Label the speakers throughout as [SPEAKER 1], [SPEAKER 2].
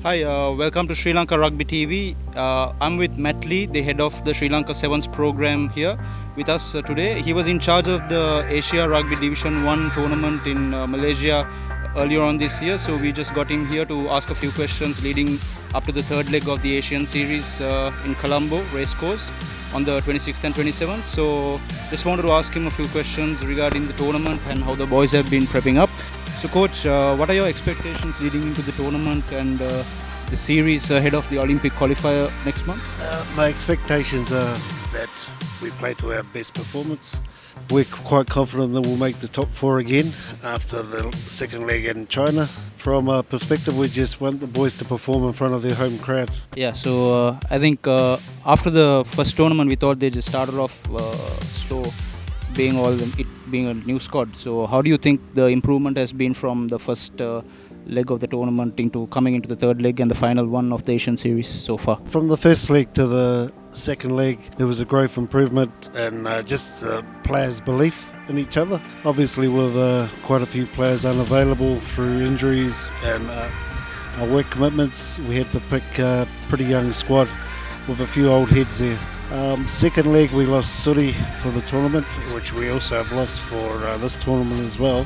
[SPEAKER 1] Hi, welcome to Sri Lanka Rugby TV. I'm with Matt Lee, the head of the Sri Lanka Sevens program here with us today. He was in charge of the Asia Rugby Division 1 tournament in Malaysia earlier on this year. So we just got him here to ask a few questions leading up to the third leg of the Asian series in Colombo Racecourse on the 26th and 27th. So just wanted to ask him a few questions regarding the tournament and how the boys have been prepping up. So, Coach, what are your expectations leading into the tournament and the series ahead of the Olympic qualifier next month?
[SPEAKER 2] My expectations are that we play to our best performance. We're quite confident that we'll make the top four again after the second leg in China. From a perspective, we just want the boys to perform in front of their home crowd.
[SPEAKER 1] Yeah, so I think after the first tournament, we thought they just started off slow, being a new squad. So how do you think the improvement has been from the first leg of the tournament into coming into the third leg and the final one of the Asian series so far?
[SPEAKER 2] From the first leg to the second leg, there was a growth improvement and just players' belief in each other. Obviously, with quite a few players unavailable through injuries and our work commitments, we had to pick a pretty young squad with a few old heads there. Second leg, we lost Suri for the tournament, which we also have lost for this tournament as well.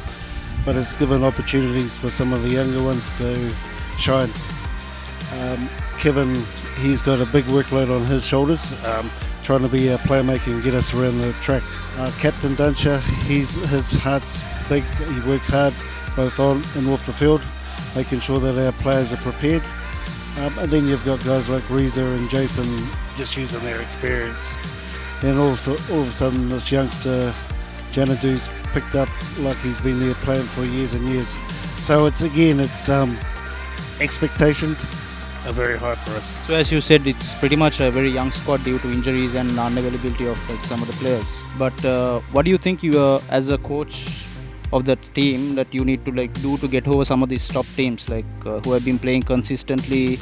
[SPEAKER 2] But it's given opportunities for some of the younger ones to shine. Kevin, he's got a big workload on his shoulders, trying to be a playmaker and get us around the track. Captain Duncher, his heart's big. He works hard both on and off the field, making sure that our players are prepared. And then you've got guys like Reza and Jason just using their experience. Then all of a sudden this youngster Janadu's picked up like he's been there playing for years and years. So it's expectations are very high for us.
[SPEAKER 1] So as you said, it's pretty much a very young squad due to injuries and unavailability of some of the players. But what do you think you as a coach of that team that you need to do to get over some of these top teams who have been playing consistently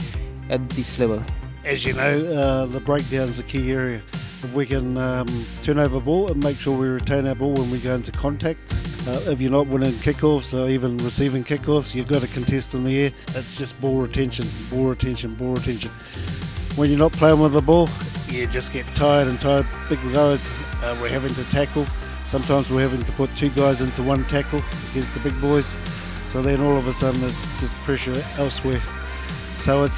[SPEAKER 1] at this level?
[SPEAKER 2] As you know, the breakdown is a key area. If we can turn over ball and make sure we retain our ball when we go into contact. If you're not winning kickoffs or even receiving kickoffs, you've got to contest in the air. It's just ball retention, ball retention, ball retention. When you're not playing with the ball, you just get tired. Big guys, we're having to tackle. Sometimes we're having to put two guys into one tackle against the big boys. So then all of a sudden it's just pressure elsewhere. So it's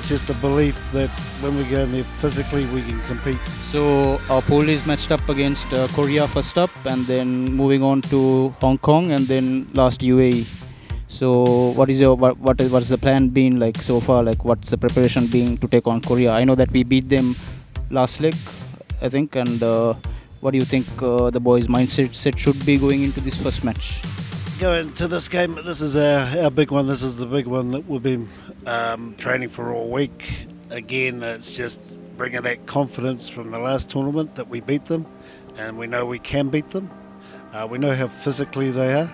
[SPEAKER 2] just the belief that when we go in there physically, we can compete.
[SPEAKER 1] So our pool is matched up against Korea first up, and then moving on to Hong Kong, and then last UAE. So what is the plan been like so far? What's the preparation being to take on Korea? I know that we beat them last leg, I think, and what do you think the boys' mindset should be going into this first match?
[SPEAKER 2] Going to this game, this is our big one. This is the big one that we've been training for all week. Again, it's just bringing that confidence from the last tournament that we beat them, and we know we can beat them. We know how physically they are.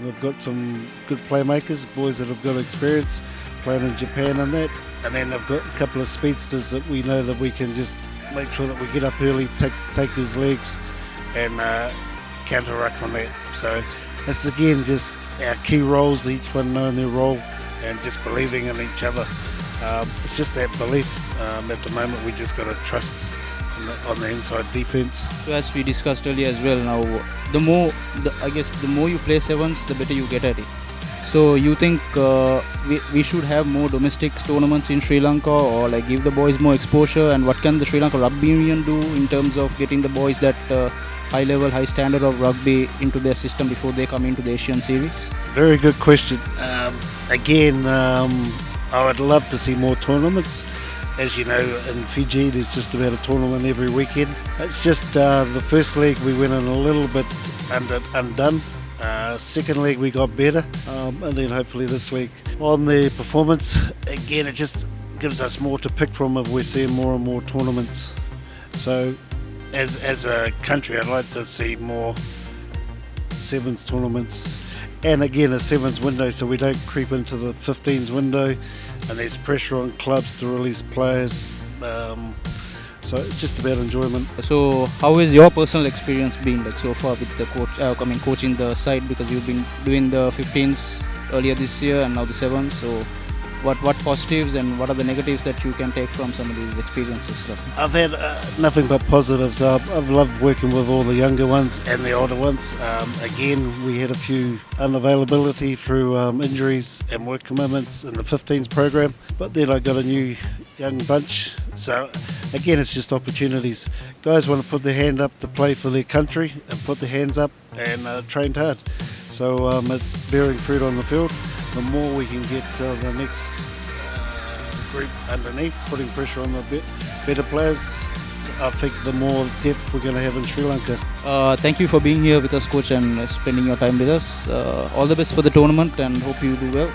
[SPEAKER 2] They've got some good playmakers, boys that have got experience playing in Japan and that. And then they've got a couple of speedsters that we know that we can just make sure that we get up early, take his legs, and counter-ruck on that. So it's again just our key roles, each one knowing their role and just believing in each other. It's just that belief. At the moment, we just got to trust on the inside defense.
[SPEAKER 1] So as we discussed earlier as well, now the more you play sevens, the better you get at it. So you think we should have more domestic tournaments in Sri Lanka, or give the boys more exposure? And what can the Sri Lanka Rugby Union do in terms of getting the boys that high level, high standard of rugby into their system before they come into the Asian series?
[SPEAKER 2] Very good question. I would love to see more tournaments. As you know, in Fiji, there's just about a tournament every weekend. It's just the first leg we went in a little bit undone. Second leg we got better, and then hopefully this week on the performance, again, it just gives us more to pick from if we're seeing more and more tournaments. So as a country, I'd like to see more sevens tournaments, and again a sevens window, so we don't creep into the 15s window and there's pressure on clubs to release players. So it's just about enjoyment.
[SPEAKER 1] So how is your personal experience been so far with the coaching the side, because you've been doing the 15s earlier this year and now the 7s, so What positives and what are the negatives that you can take from some of these experiences?
[SPEAKER 2] I've had nothing but positives. I've loved working with all the younger ones and the older ones. Again, we had a few unavailability through injuries and work commitments in the 15s program, but then I got a new young bunch. So again, it's just opportunities. Guys want to put their hand up to play for their country and put their hands up and trained hard. So it's bearing fruit on the field. The more we can get the next group underneath, putting pressure on the better players, I think the more depth we're going to have in Sri Lanka.
[SPEAKER 1] Thank you for being here with us, coach, and spending your time with us. All the best for the tournament and hope you do well.